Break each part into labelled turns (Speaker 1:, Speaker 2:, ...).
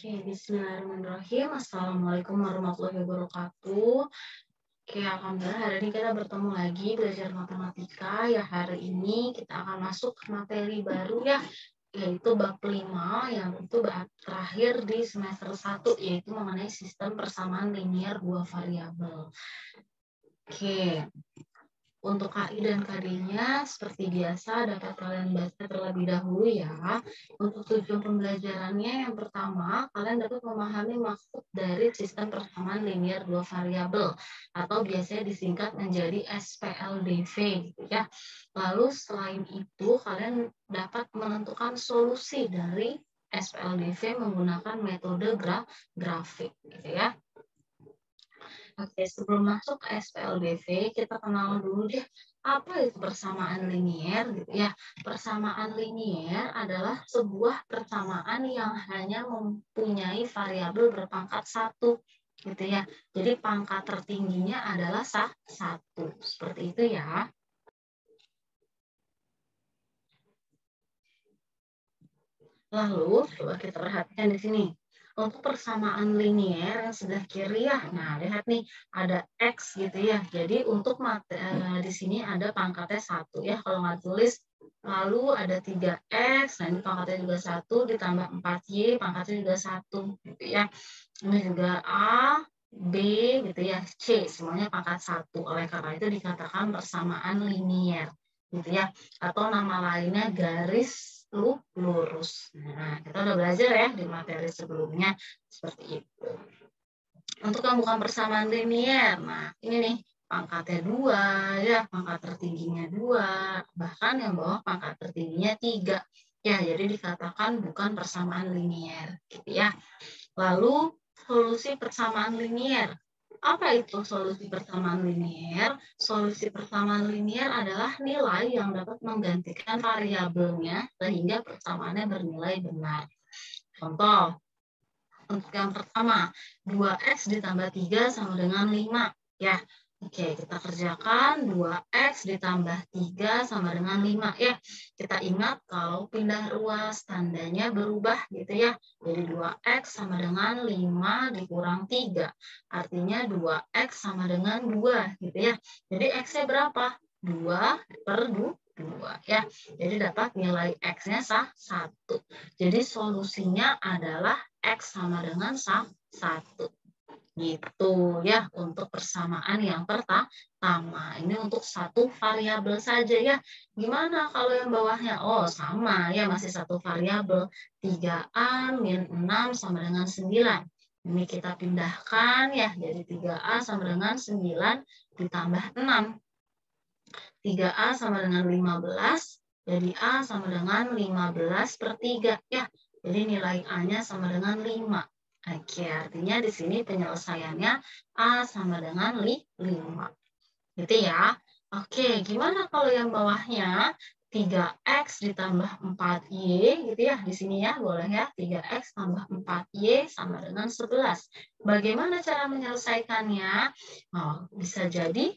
Speaker 1: Bismillahirrahmanirrahim. Assalamualaikum warahmatullahi wabarakatuh. Alhamdulillah hari ini kita bertemu lagi belajar matematika. Ya, hari ini kita akan masuk ke materi baru ya, yaitu bab 5 yang itu bab terakhir di semester 1, yaitu mengenai sistem persamaan linier dua variabel. Untuk KI dan KD-nya seperti biasa dapat kalian baca terlebih dahulu ya. Untuk tujuan pembelajarannya yang pertama, kalian dapat memahami maksud dari sistem persamaan linier dua variabel atau biasanya disingkat menjadi SPLDV gitu ya. Lalu selain itu kalian dapat menentukan solusi dari SPLDV menggunakan metode grafik gitu ya. Sebelum masuk ke SPLDV, kita kenal dulu deh apa itu persamaan linier gitu ya. Persamaan linier adalah sebuah persamaan yang hanya mempunyai variabel berpangkat 1 gitu ya. Jadi pangkat tertingginya adalah 1. Seperti itu ya. Lalu coba kita perhatikan di sini. Untuk persamaan linier yang sebelah kiri ya, nah lihat nih ada X gitu ya. Jadi untuk di sini ada pangkatnya 1 ya, kalau nggak tulis. Lalu ada 3X, nah ini pangkatnya juga 1, ditambah 4Y, pangkatnya juga 1 gitu ya. Ini juga A, B gitu ya, C, semuanya pangkat 1. Oleh karena itu dikatakan persamaan linier gitu ya. Atau nama lainnya garis lurus. Nah, kita udah belajar ya di materi sebelumnya seperti itu. Untuk yang bukan persamaan linier, nah ini nih pangkatnya 2 ya, pangkat tertingginya 2, bahkan yang bawah pangkat tertingginya 3. Ya, jadi dikatakan bukan persamaan linier gitu ya. Lalu solusi persamaan linier. Apa itu solusi persamaan linier? Solusi persamaan linier adalah nilai yang dapat menggantikan variabelnya sehingga persamaannya bernilai benar. Contoh, untuk yang pertama, 2X ditambah 3 sama dengan 5. Ya, oke, kita kerjakan 2X ditambah 3 sama dengan 5 ya. Kita ingat kalau pindah ruas tandanya berubah gitu ya. Jadi 2X sama dengan 5 dikurang 3. Artinya 2X sama dengan 2 gitu ya. Jadi X-nya berapa? 2 per 2 ya. Jadi dapat nilai X-nya 1. Jadi solusinya adalah X sama dengan 1. Gitu ya untuk persamaan yang pertama. Ini untuk satu variabel saja ya. Gimana kalau yang bawahnya? Oh, sama ya, masih satu variabel. 3A min 6 sama dengan 9. Ini kita pindahkan ya, jadi 3A sama dengan 9 ditambah 6. 3A sama dengan 15, jadi A sama dengan 15 per 3 ya. Jadi nilai A-nya sama dengan 5. Oke, artinya di sini penyelesaiannya A sama dengan 5. Gitu ya. Oke, gimana kalau yang bawahnya? 3X ditambah 4Y gitu ya. Di sini ya, boleh ya. 3X tambah 4Y sama dengan 11. Bagaimana cara menyelesaikannya? Oh, bisa jadi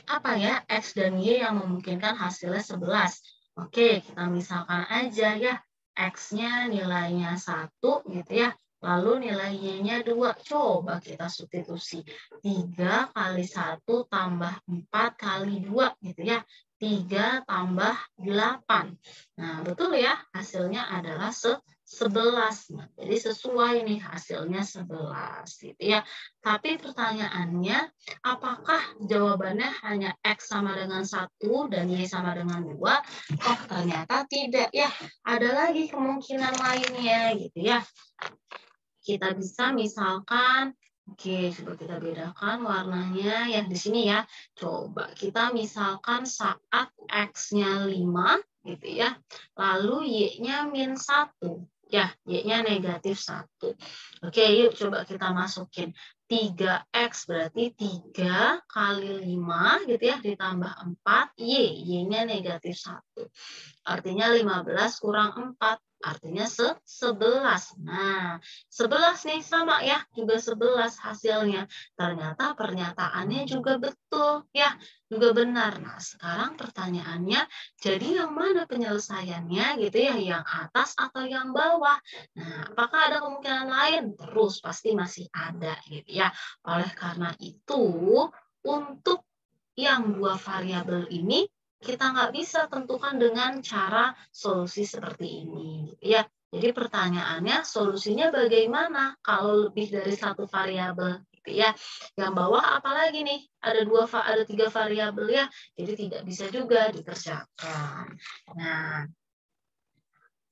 Speaker 1: apa ya, X dan Y yang memungkinkan hasilnya 11. Oke, kita misalkan aja ya, X-nya nilainya 1 gitu ya, lalu nilai Y-nya 2. Coba kita substitusi. 3 kali 1 tambah 4 kali 2 gitu ya. 3 tambah 8. Nah, betul ya, hasilnya adalah 11. Nah, jadi sesuai nih hasilnya 11 gitu ya. Tapi pertanyaannya, apakah jawabannya hanya X sama dengan 1 dan Y sama dengan 2? Oh, ternyata tidak ya. Ada lagi kemungkinan lainnya gitu ya. Kita bisa misalkan, oke, coba kita bedakan warnanya ya di sini ya. Coba kita misalkan saat X-nya 5 gitu ya. Lalu Y-nya min 1. Ya, Y-nya negatif 1. Oke, yuk coba kita masukin. 3X berarti 3 kali 5 gitu ya, ditambah 4, Y. Y-nya negatif 1. Artinya 15 kurang 4. artinya 11. Nah, 11 nih sama ya, juga 11 hasilnya. Ternyata pernyataannya juga betul ya, juga benar. Nah, sekarang pertanyaannya, jadi yang mana penyelesaiannya gitu ya, yang atas atau yang bawah? Nah, apakah ada kemungkinan lain? Terus pasti masih ada gitu ya. Oleh karena itu, untuk yang dua variabel ini kita nggak bisa tentukan dengan cara solusi seperti ini, gitu ya. Jadi pertanyaannya solusinya bagaimana kalau lebih dari satu variabel, gitu ya. Yang bawah apalagi nih? Ada 3 variabel ya, jadi tidak bisa juga dikerjakan. Nah,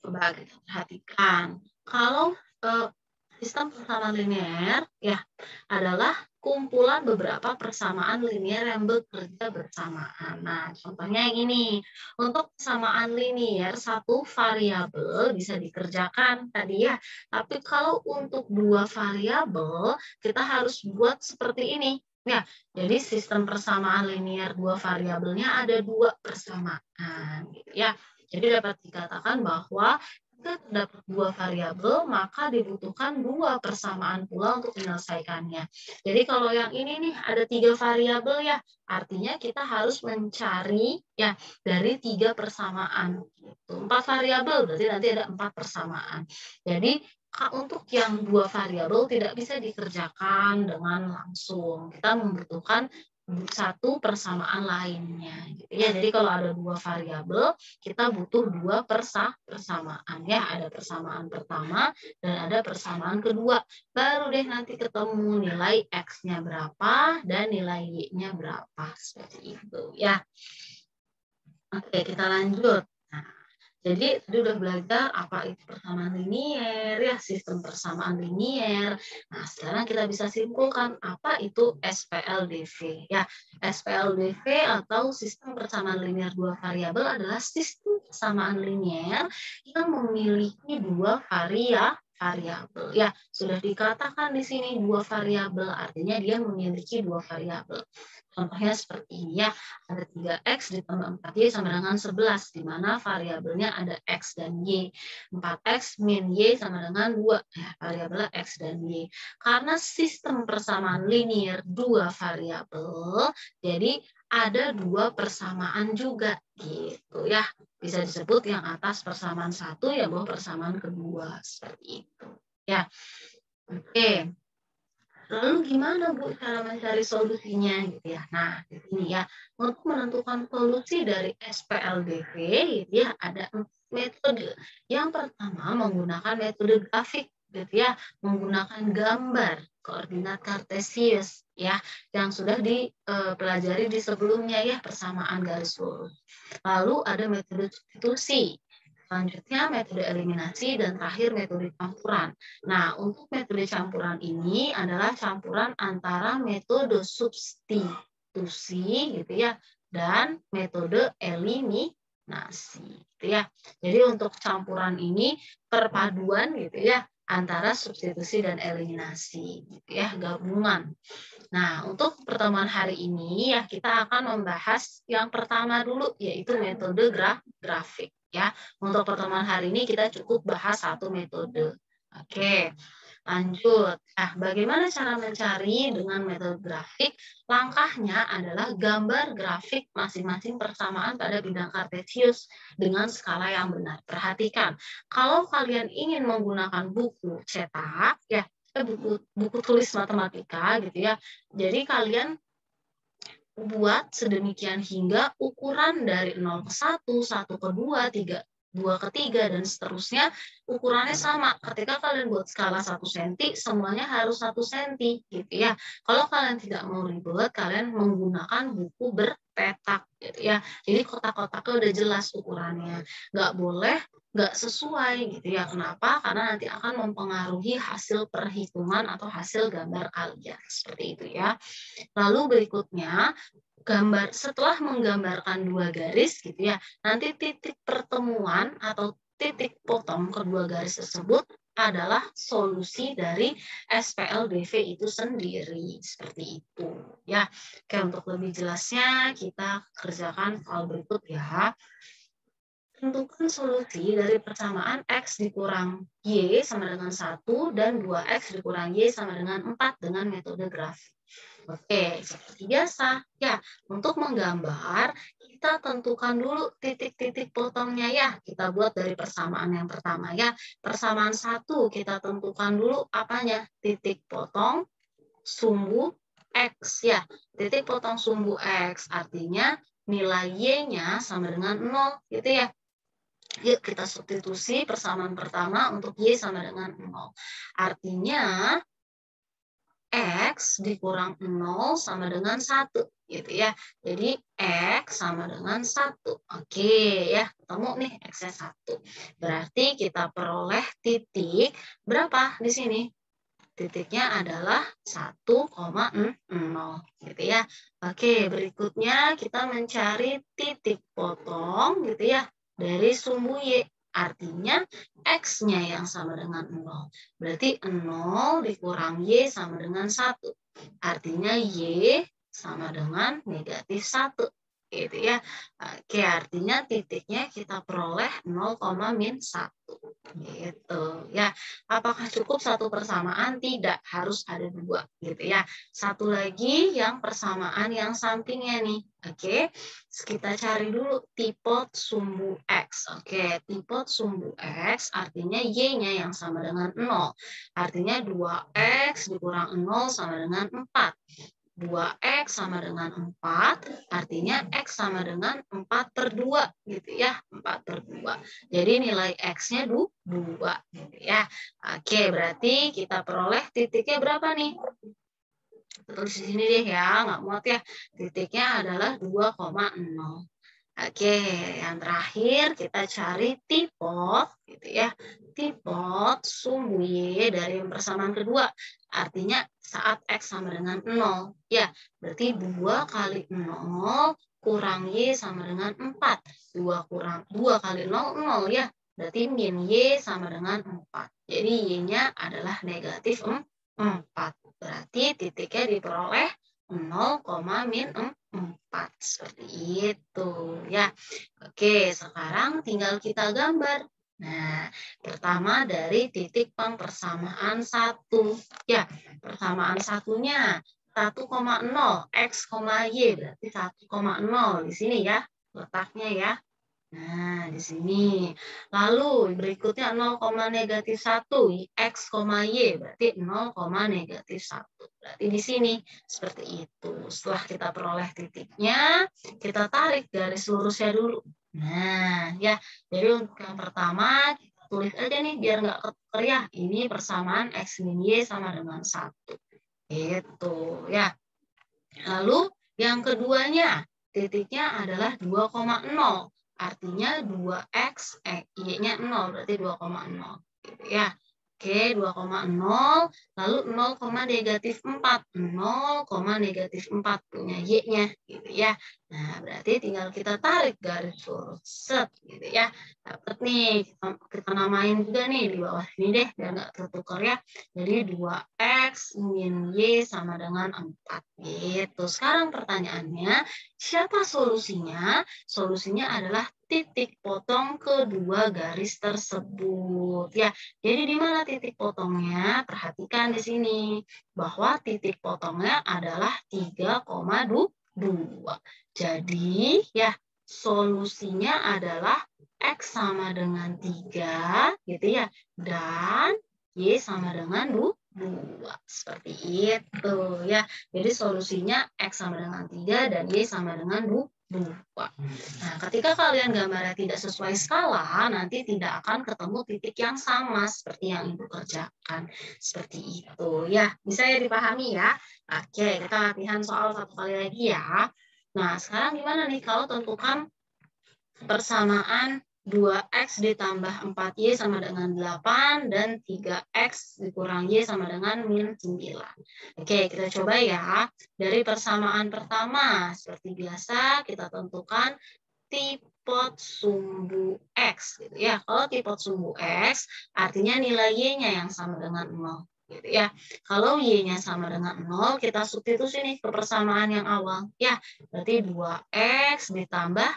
Speaker 1: coba kita perhatikan. Kalau sistem persamaan linear ya adalah kumpulan beberapa persamaan linear yang bekerja bersamaan. Nah, contohnya yang ini. Untuk persamaan linear satu variabel bisa dikerjakan tadi ya. Tapi kalau untuk dua variabel kita harus buat seperti ini. Ya, jadi sistem persamaan linear dua variabelnya ada dua persamaan gitu ya. Jadi dapat dikatakan bahwa jika terdapat dua variabel, maka dibutuhkan dua persamaan pula untuk menyelesaikannya. Jadi kalau yang ini nih ada 3 variabel ya, artinya kita harus mencari ya dari 3 persamaan. Gitu. 4 variabel berarti nanti ada 4 persamaan. Jadi untuk yang dua variabel tidak bisa dikerjakan dengan langsung. Kita membutuhkan satu persamaan lainnya gitu ya. Jadi kalau ada dua variabel kita butuh dua persamaan ya, ada persamaan pertama dan ada persamaan kedua. Baru deh nanti ketemu nilai X-nya berapa dan nilai Y-nya berapa seperti itu ya. Oke, kita lanjut. Nah, jadi tadi udah belajar apa itu persamaan linier ya, sistem persamaan linier. Nah, sekarang kita bisa simpulkan apa itu SPLDV ya. SPLDV atau sistem persamaan linier dua variabel adalah sistem persamaan linier yang memiliki dua variabel. Ya, sudah dikatakan di sini dua variabel, artinya dia memiliki dua variabel. Contohnya seperti ini ya, ada 3X ditambah 4Y sama dengan 11, di mana variabelnya ada X dan Y. 4X min Y sama dengan 2, ya, variabelnya X dan Y. Karena sistem persamaan linear dua variabel, jadi ada dua persamaan juga, gitu ya. Bisa disebut yang atas persamaan satu, yang bawah persamaan kedua, seperti itu. Ya, oke. Lalu gimana Bu cara mencari solusinya gitu ya? Nah, di sini ya, untuk menentukan solusi dari SPLDV gitu ya, ada metode. Yang pertama menggunakan metode grafik gitu ya, menggunakan gambar koordinat kartesius ya, yang sudah dipelajari di sebelumnya ya, persamaan garis lurus. Lalu ada metode substitusi. Selanjutnya metode eliminasi dan terakhir metode campuran. Nah, untuk metode campuran ini adalah campuran antara metode substitusi gitu ya dan metode eliminasi gitu ya. Jadi untuk campuran ini perpaduan gitu ya antara substitusi dan eliminasi gitu ya, gabungan. Nah, untuk pertemuan hari ini ya kita akan membahas yang pertama dulu yaitu metode grafik ya. Untuk pertemuan hari ini kita cukup bahas satu metode. Oke, lanjut. Nah, bagaimana cara mencari dengan metode grafik? Langkahnya adalah gambar grafik masing-masing persamaan pada bidang kartesius dengan skala yang benar. Perhatikan, kalau kalian ingin menggunakan buku cetak, ya buku tulis matematika gitu ya. Jadi kalian buat sedemikian hingga ukuran dari 0 ke 1, 1 ke 2, 3, 2 ke 3, dan seterusnya ukurannya sama. Ketika kalian buat skala 1 cm, semuanya harus 1 cm gitu ya. Kalau kalian tidak mau ribet, kalian menggunakan buku berpetak gitu ya. Jadi kotak-kotaknya udah jelas ukurannya. Nggak boleh nggak sesuai gitu ya. Kenapa? Karena nanti akan mempengaruhi hasil perhitungan atau hasil gambar kalian. Seperti itu ya. Lalu berikutnya, setelah menggambarkan dua garis gitu ya, nanti titik pertemuan atau titik potong kedua garis tersebut adalah solusi dari SPLDV itu sendiri. Seperti itu ya. Oke, untuk lebih jelasnya kita kerjakan soal berikut ya. Tentukan solusi dari persamaan X dikurang Y sama dengan 1 dan 2X dikurang Y sama dengan 4 dengan metode grafik. Oke, seperti biasa. Ya, untuk menggambar, kita tentukan dulu titik-titik potongnya ya. Kita buat dari persamaan yang pertama ya. Persamaan 1, kita tentukan dulu apanya? Titik potong sumbu X ya. Titik potong sumbu X artinya nilai Y-nya sama dengan 0 gitu ya. Yuk kita substitusi persamaan pertama untuk Y sama dengan 0. Artinya X dikurang 0 sama dengan 1. Gitu ya. Jadi X sama dengan 1. Oke ya, ketemu nih X-nya 1. Berarti kita peroleh titik berapa di sini? Titiknya adalah 1,0 gitu ya. Oke, berikutnya kita mencari titik potong gitu ya dari sumbu Y. Artinya X-nya yang sama dengan 0. Berarti 0 dikurang Y sama dengan 1. Artinya Y sama dengan negatif 1. Gitu ya. Oke, artinya titiknya kita peroleh 0,-1. Gitu ya. Apakah cukup satu persamaan? Tidak, harus ada 2 gitu ya. Satu lagi yang persamaan yang sampingnya nih. Oke, kita cari dulu tipot sumbu X. Oke, tipot sumbu X artinya Y-nya yang sama dengan 0. Artinya 2X dikurang 0 sama dengan 4. 2X sama dengan 4, artinya X sama dengan 4/2 gitu ya, 4/2. Jadi nilai X-nya 2 gitu ya. Oke, berarti kita peroleh titiknya berapa nih? Tulis di sini deh ya, nggak muat ya. Titiknya adalah 2,0. Oke, yang terakhir kita cari tipot gitu ya. Tipot sumbu Y dari persamaan kedua. Artinya saat X sama dengan 0. Ya, berarti 2 kali 0 kurang Y sama dengan 4. 2 kali 0, 0 ya. Berarti min Y sama dengan 4. Jadi Y-nya adalah negatif 4. Berarti titiknya diperoleh 0,-4 seperti itu ya. Oke, sekarang tinggal kita gambar. Nah, pertama dari titik persamaan 1 ya. Persamaan satunya 1,0 X, Y berarti 1,0 di sini ya letaknya ya. Nah, di sini. Lalu berikutnya 0,-1 X, Y berarti 0,-1. Berarti di sini seperti itu. Setelah kita peroleh titiknya, kita tarik garis lurusnya dulu. Nah, ya. Jadi untuk yang pertama kita tulis aja nih biar nggak ketuker ya. Ini persamaan X min Y sama dengan 1. Itu ya. Lalu yang keduanya titiknya adalah 2,0. Artinya 2X, Y-nya 0, berarti 2,0. Gitu ya. Oke, 2,0, lalu 0,-4. 0,-4 punya Y-nya, gitu ya. Nah, berarti tinggal kita tarik garis lurus. Set, gitu ya. Dapat nih, kita namain juga nih di bawah ini deh, biar nggak tertukar ya. Jadi 2X min Y sama dengan 4. Gitu. Sekarang pertanyaannya, siapa solusinya? Solusinya adalah titik potong kedua garis tersebut. Ya, jadi di mana titik potongnya? Perhatikan di sini bahwa titik potongnya adalah 3,2. Jadi, ya, solusinya adalah X sama dengan 3, gitu ya. Dan Y sama dengan 2. Seperti itu ya. Jadi solusinya X sama dengan 3 dan Y sama dengan 2. Nah, ketika kalian gambarnya tidak sesuai skala, nanti tidak akan ketemu titik yang sama seperti yang Ibu kerjakan. Seperti itu ya. Bisa ya dipahami ya? Oke, kita latihan soal satu kali lagi ya. Nah, sekarang gimana nih kalau tentukan persamaan 2X ditambah 4Y sama dengan 8 dan 3X dikurang Y sama dengan min 9. Oke, kita coba ya. Dari persamaan pertama, seperti biasa kita tentukan tipot sumbu X. Gitu ya. Kalau tipot sumbu X, artinya nilai Y-nya yang sama dengan 0. Gitu ya. Kalau Y-nya sama dengan 0, kita substitusi nih ke persamaan yang awal. Ya, berarti 2X ditambah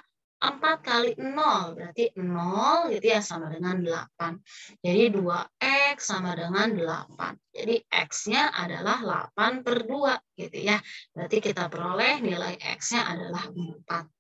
Speaker 1: 4 kali 0, berarti 0 gitu ya sama dengan 8. Jadi 2X sama dengan 8. Jadi X-nya adalah 8/2 gitu ya. Berarti kita peroleh nilai X-nya adalah 4.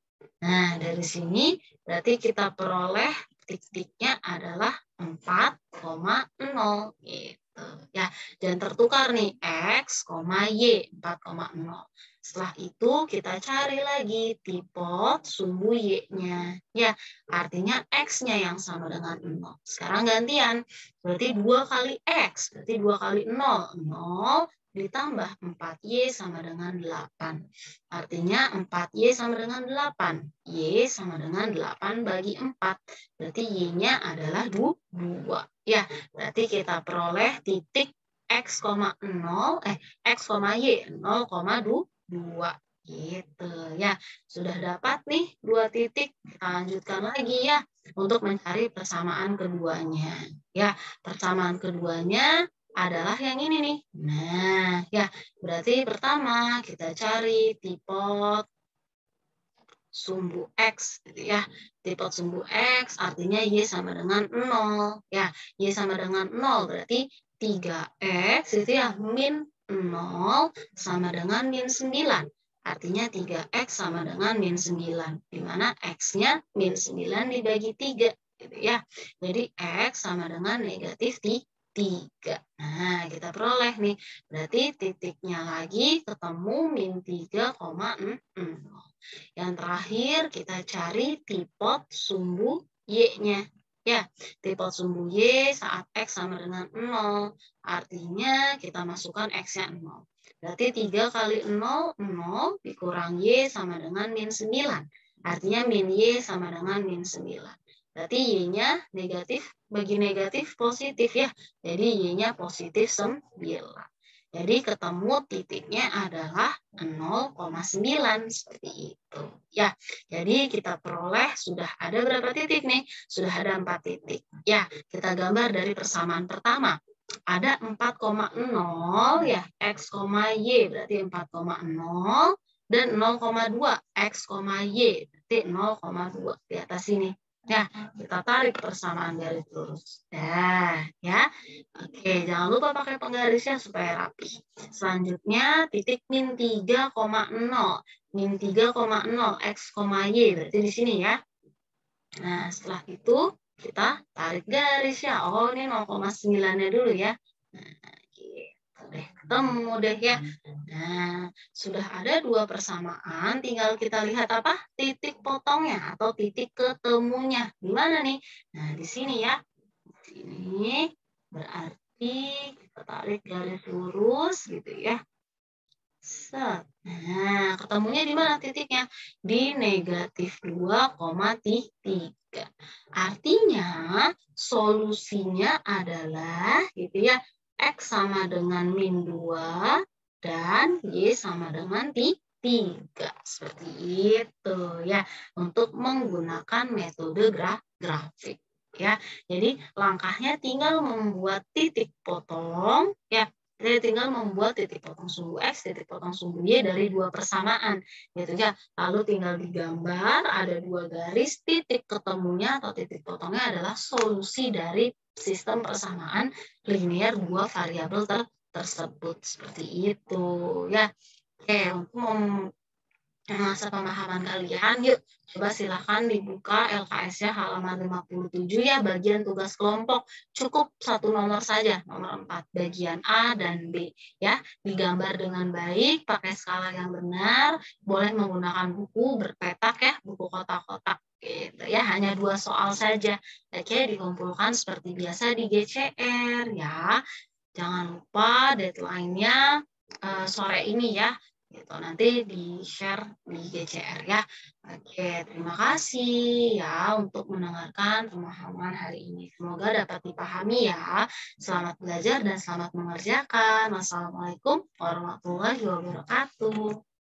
Speaker 1: Nah, dari sini berarti kita peroleh titiknya adalah 4,0 gitu ya. Dan tertukar nih X, Y 4,0. Setelah itu kita cari lagi tipot sumbu Y-nya. Ya, artinya X-nya yang sama dengan 0. Sekarang gantian. Berarti 2 kali X, berarti 2 kali 0. 0 ditambah 4Y sama dengan 8. Artinya 4Y sama dengan 8. Y sama dengan 8 bagi 4. Berarti Y-nya adalah 2. Ya, berarti kita peroleh titik X, 0, X, Y 0,2 gitu ya. Sudah dapat nih 2 titik. Kita lanjutkan lagi ya untuk mencari persamaan keduanya. Ya, persamaan keduanya adalah yang ini nih. Nah, ya, berarti pertama kita cari tipot sumbu X gitu ya. Tipot sumbu X artinya Y sama dengan 0. Ya, Y sama dengan 0 berarti 3X itu ya min 0 sama dengan min 9. Artinya 3X sama dengan min 9. Di mana X-nya min 9 dibagi 3 gitu ya. Jadi X sama dengan negatif 3. Nah, kita peroleh nih. Berarti titiknya lagi ketemu min 3,0. Yang terakhir kita cari tipot sumbu Y-nya. Ya, tipot sumbu Y saat X sama dengan 0. Artinya kita masukkan X-nya 0. Berarti 3 kali 0, 0 dikurang Y sama dengan min 9. Artinya min Y sama dengan min 9. Berarti Y-nya negatif bagi negatif positif ya. Jadi Y-nya positif 9. Jadi ketemu titiknya adalah 0,9 seperti itu. Ya, jadi kita peroleh sudah ada berapa titik nih? Sudah ada 4 titik. Ya, kita gambar dari persamaan pertama. Ada 4,0 ya, X, Y berarti 4,0 dan 0,2 X, Y berarti 0,2 di atas sini. Ya, kita tarik persamaan garis lurus. Ya. Oke, jangan lupa pakai penggarisnya supaya rapi. Selanjutnya titik min 3,0. Min 3,0 X, Y berarti di sini ya. Nah, setelah itu kita tarik garis ya. Oh, ini 0,9-nya dulu ya. Nah, gitu deh. Ketemu deh ya. Nah, sudah ada 2 persamaan, tinggal kita lihat apa? Titik potongnya atau titik ketemunya. Di mana nih? Nah, di sini ya. Di sini berarti kita tarik garis lurus gitu ya. Set. Nah, ketemunya di mana titiknya? Di negatif 2,3. Artinya solusinya adalah gitu ya, X sama dengan min 2 dan Y sama dengan 3. Seperti itu ya, untuk menggunakan metode grafik. Ya, jadi langkahnya tinggal membuat titik potong ya. Jadi tinggal membuat titik potong sumbu X, titik potong sumbu Y dari 2 persamaan. Gitu ya. Lalu tinggal digambar, ada 2 garis, titik ketemunya atau titik potongnya adalah solusi dari sistem persamaan linear 2 variabel tersebut. Seperti itu. Ya. Oke, untuk masa pemahaman kalian, yuk coba silahkan dibuka LKS-nya halaman 57 ya, bagian tugas kelompok. Cukup 1 nomor saja, nomor 4, bagian A dan B. Ya, digambar dengan baik, pakai skala yang benar, boleh menggunakan buku berpetak ya, buku kotak-kotak. Gitu ya, hanya 2 soal saja. Oke, dikumpulkan seperti biasa di GCR ya. Jangan lupa deadline-nya sore ini ya. Gitu, nanti di-share di GCR ya. Oke, terima kasih ya untuk mendengarkan pemahaman hari ini. Semoga dapat dipahami ya. Selamat belajar dan selamat mengerjakan. Wassalamualaikum warahmatullahi wabarakatuh.